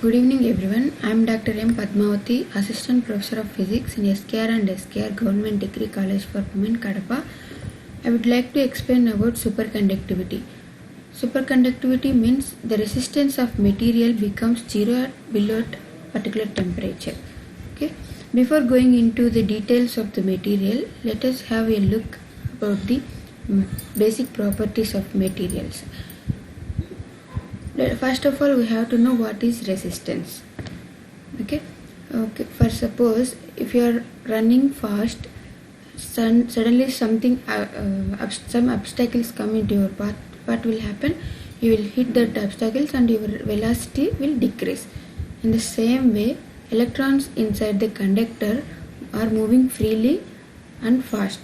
Good evening everyone. I am Dr. M. Padmavati, Assistant Professor of Physics in SKR and SKR Government Degree College for Women, Kadapa. I would like to explain about superconductivity. Superconductivity means the resistance of material becomes zero below a particular temperature. Okay. Before going into the details of the material, let us have a look about the basic properties of materials. First of all, we have to know what is resistance. Okay. For suppose if you are running fast, suddenly some obstacles come into your path. What will happen? You will hit that obstacles and your velocity will decrease. In the same way, electrons inside the conductor are moving freely and fast.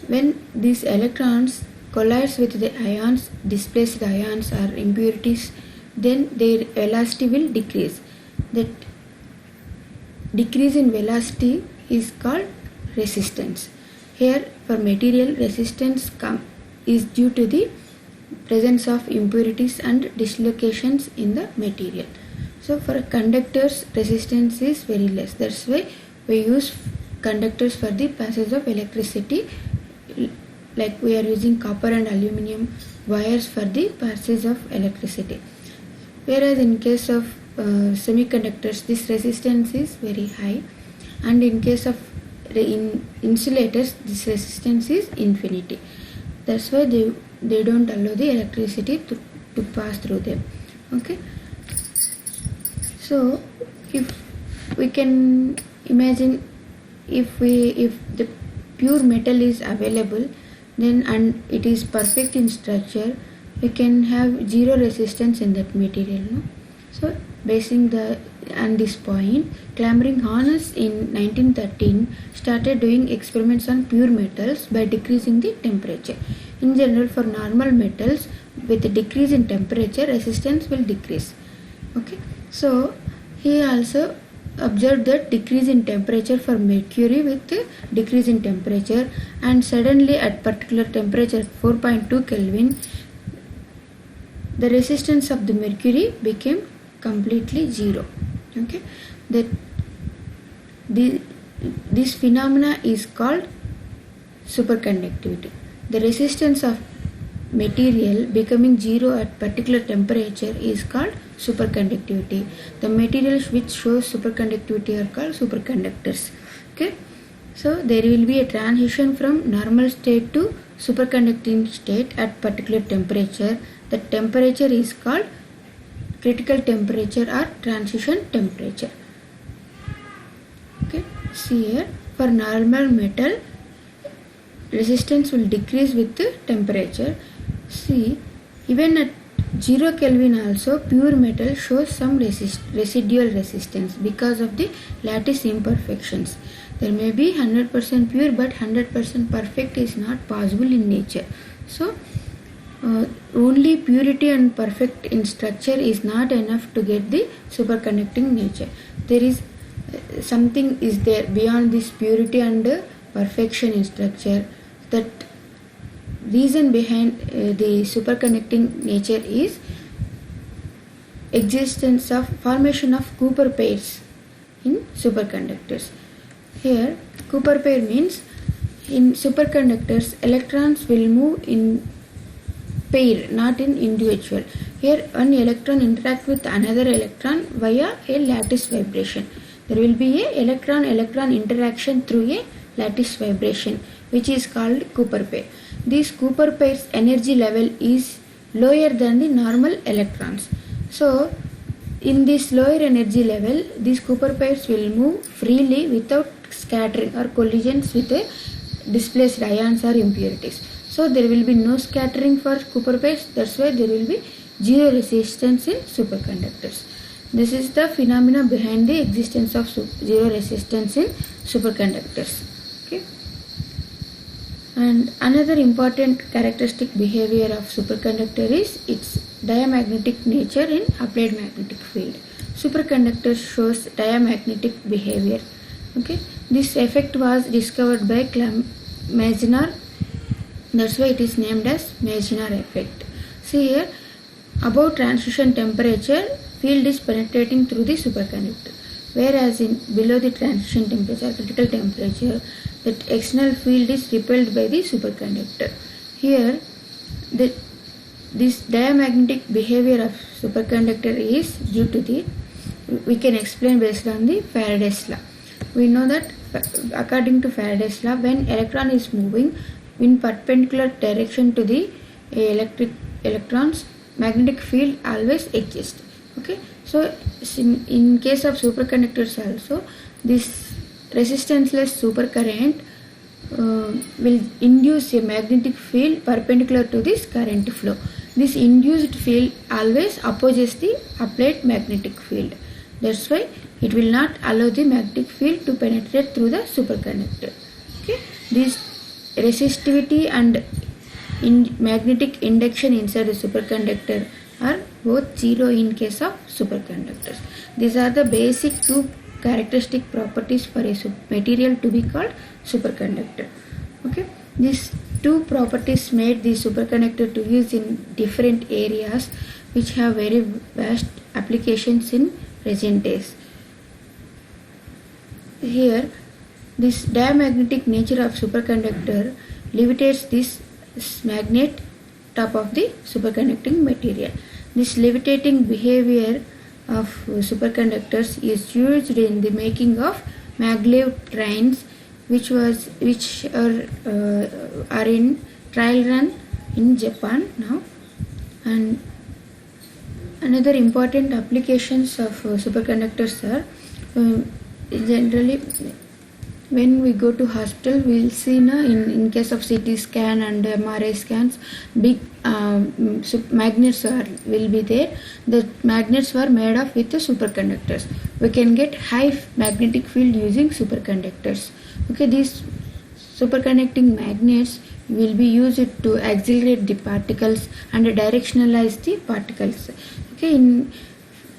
When these electrons collides with the ions, displaced ions or impurities, then their velocity will decrease. That decrease in velocity is called resistance. Here for material, resistance is due to the presence of impurities and dislocations in the material. So for conductors, resistance is very less. That's why we use conductors for the passage of electricity, like we are using copper and aluminum wires for the passage of electricity. Whereas in case of semiconductors, this resistance is very high, and in case of insulators, this resistance is infinity. That's why they don't allow the electricity to pass through them. Okay. So if we can imagine, if the pure metal is available, then and it is perfect in structure, we can have zero resistance in that material. No? So basing on this point, Clambering Hornes in 1913 started doing experiments on pure metals by decreasing the temperature. In general, for normal metals, with a decrease in temperature, resistance will decrease. Okay. So he also observed that decrease in temperature for mercury with decrease in temperature, and suddenly at particular temperature 4.2 Kelvin, the resistance of the mercury became completely zero. Okay, this phenomena is called superconductivity. The resistance of material becoming zero at particular temperature is called superconductivity. The materials which show superconductivity are called superconductors. Okay, so there will be a transition from normal state to superconducting state at particular temperature. The temperature is called critical temperature or transition temperature. Okay, see here, for normal metal, resistance will decrease with the temperature. See, even at 0 Kelvin also, pure metal shows some residual resistance because of the lattice imperfections. There may be 100% pure, but 100% perfect is not possible in nature. So only purity and perfect in structure is not enough to get the superconducting nature. There is something is there beyond this purity and perfection in structure. That reason behind the superconducting nature is existence of formation of Cooper pairs in superconductors. Here Cooper pair means in superconductors electrons will move in pair, not in individual. Here one electron interact with another electron via a lattice vibration. There will be a electron-electron interaction through a lattice vibration, which is called Cooper pair. This Cooper pair's energy level is lower than the normal electrons. So in this lower energy level, these Cooper pairs will move freely without scattering or collisions with displaced ions or impurities. So there will be no scattering for Cooper pairs. That's why there will be zero resistance in superconductors. This is the phenomena behind the existence of zero resistance in superconductors. Okay. And another important characteristic behavior of superconductor is its diamagnetic nature in applied magnetic field. Superconductor shows diamagnetic behavior. Okay, this effect was discovered by Meissner. That's why it is named as Meissner effect. See here, above transition temperature, field is penetrating through the superconductor, whereas in below the transition temperature, critical temperature, that external field is repelled by the superconductor. Here, this diamagnetic behavior of superconductor is due to the, we can explain based on the Faraday's law. We know that according to Faraday's law, when electron is moving in perpendicular direction to the electrons, magnetic field always exists. Okay, so in case of superconductors also, this resistanceless supercurrent will induce a magnetic field perpendicular to this current flow. This induced field always opposes the applied magnetic field. That's why it will not allow the magnetic field to penetrate through the superconductor. Okay, this resistivity and magnetic induction inside the superconductor are both zero in case of superconductors. These are the basic two characteristic properties for a material to be called superconductor. Okay, these two properties made the superconductor to use in different areas which have very vast applications in present days. Here, this diamagnetic nature of superconductor levitates this magnet top of the superconducting material. This levitating behavior of superconductors is used in the making of maglev trains, which are in trial run in Japan now. And another important applications of superconductors are generally when we go to hospital, we will see in case of CT scan and MRI scans, big magnets will be there. The magnets were made of with the superconductors. We can get high magnetic field using superconductors. Okay, these superconducting magnets will be used to accelerate the particles and directionalize the particles. Okay,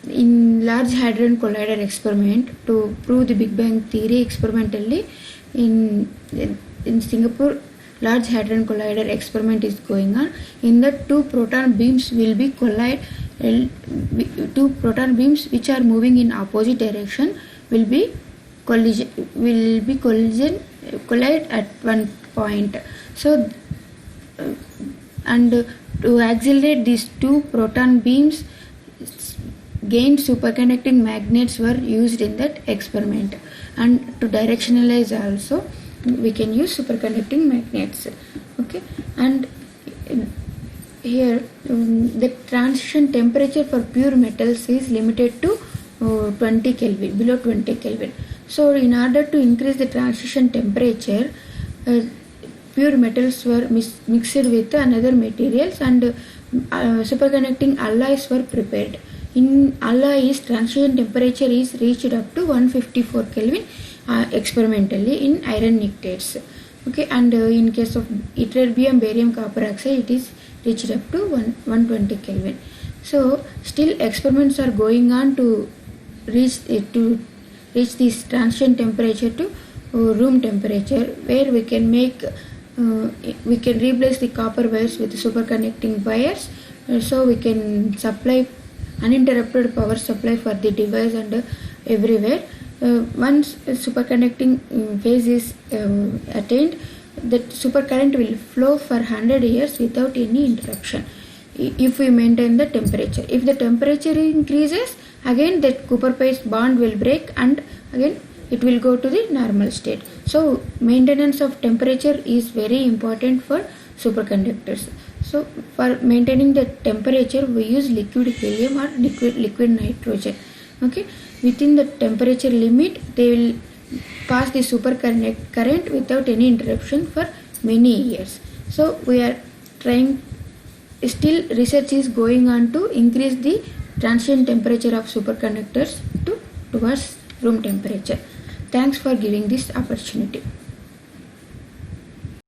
in Large Hadron Collider experiment to prove the Big Bang theory experimentally in Singapore, Large Hadron Collider experiment is going on. In that, two proton beams will be collide. Two proton beams which are moving in opposite direction will be collide at one point. So and to accelerate these two proton beams, gained superconducting magnets were used in that experiment, and to directionalize also we can use superconducting magnets. Okay, and here the transition temperature for pure metals is limited to 20 Kelvin, below 20 Kelvin. So in order to increase the transition temperature, pure metals were mixed with another materials, and superconducting alloys were prepared. In alloys, transition temperature is reached up to 154 Kelvin experimentally in iron nitrates. Okay, and in case of ytterbium, barium, copper oxide, it is reached up to 120 Kelvin. So still experiments are going on to reach this transition temperature to room temperature, where we can replace the copper wires with superconducting wires, so we can supply uninterrupted power supply for the device and everywhere. Once superconducting phase is attained, that supercurrent will flow for 100 years without any interruption if we maintain the temperature. If the temperature increases, again that Cooper-Pairs bond will break and again it will go to the normal state. So maintenance of temperature is very important for superconductors. So for maintaining the temperature, we use liquid helium or liquid nitrogen. Okay, within the temperature limit, they will pass the supercurrent without any interruption for many years. So we are trying. Still, research is going on to increase the transition temperature of superconductors towards room temperature. Thanks for giving this opportunity.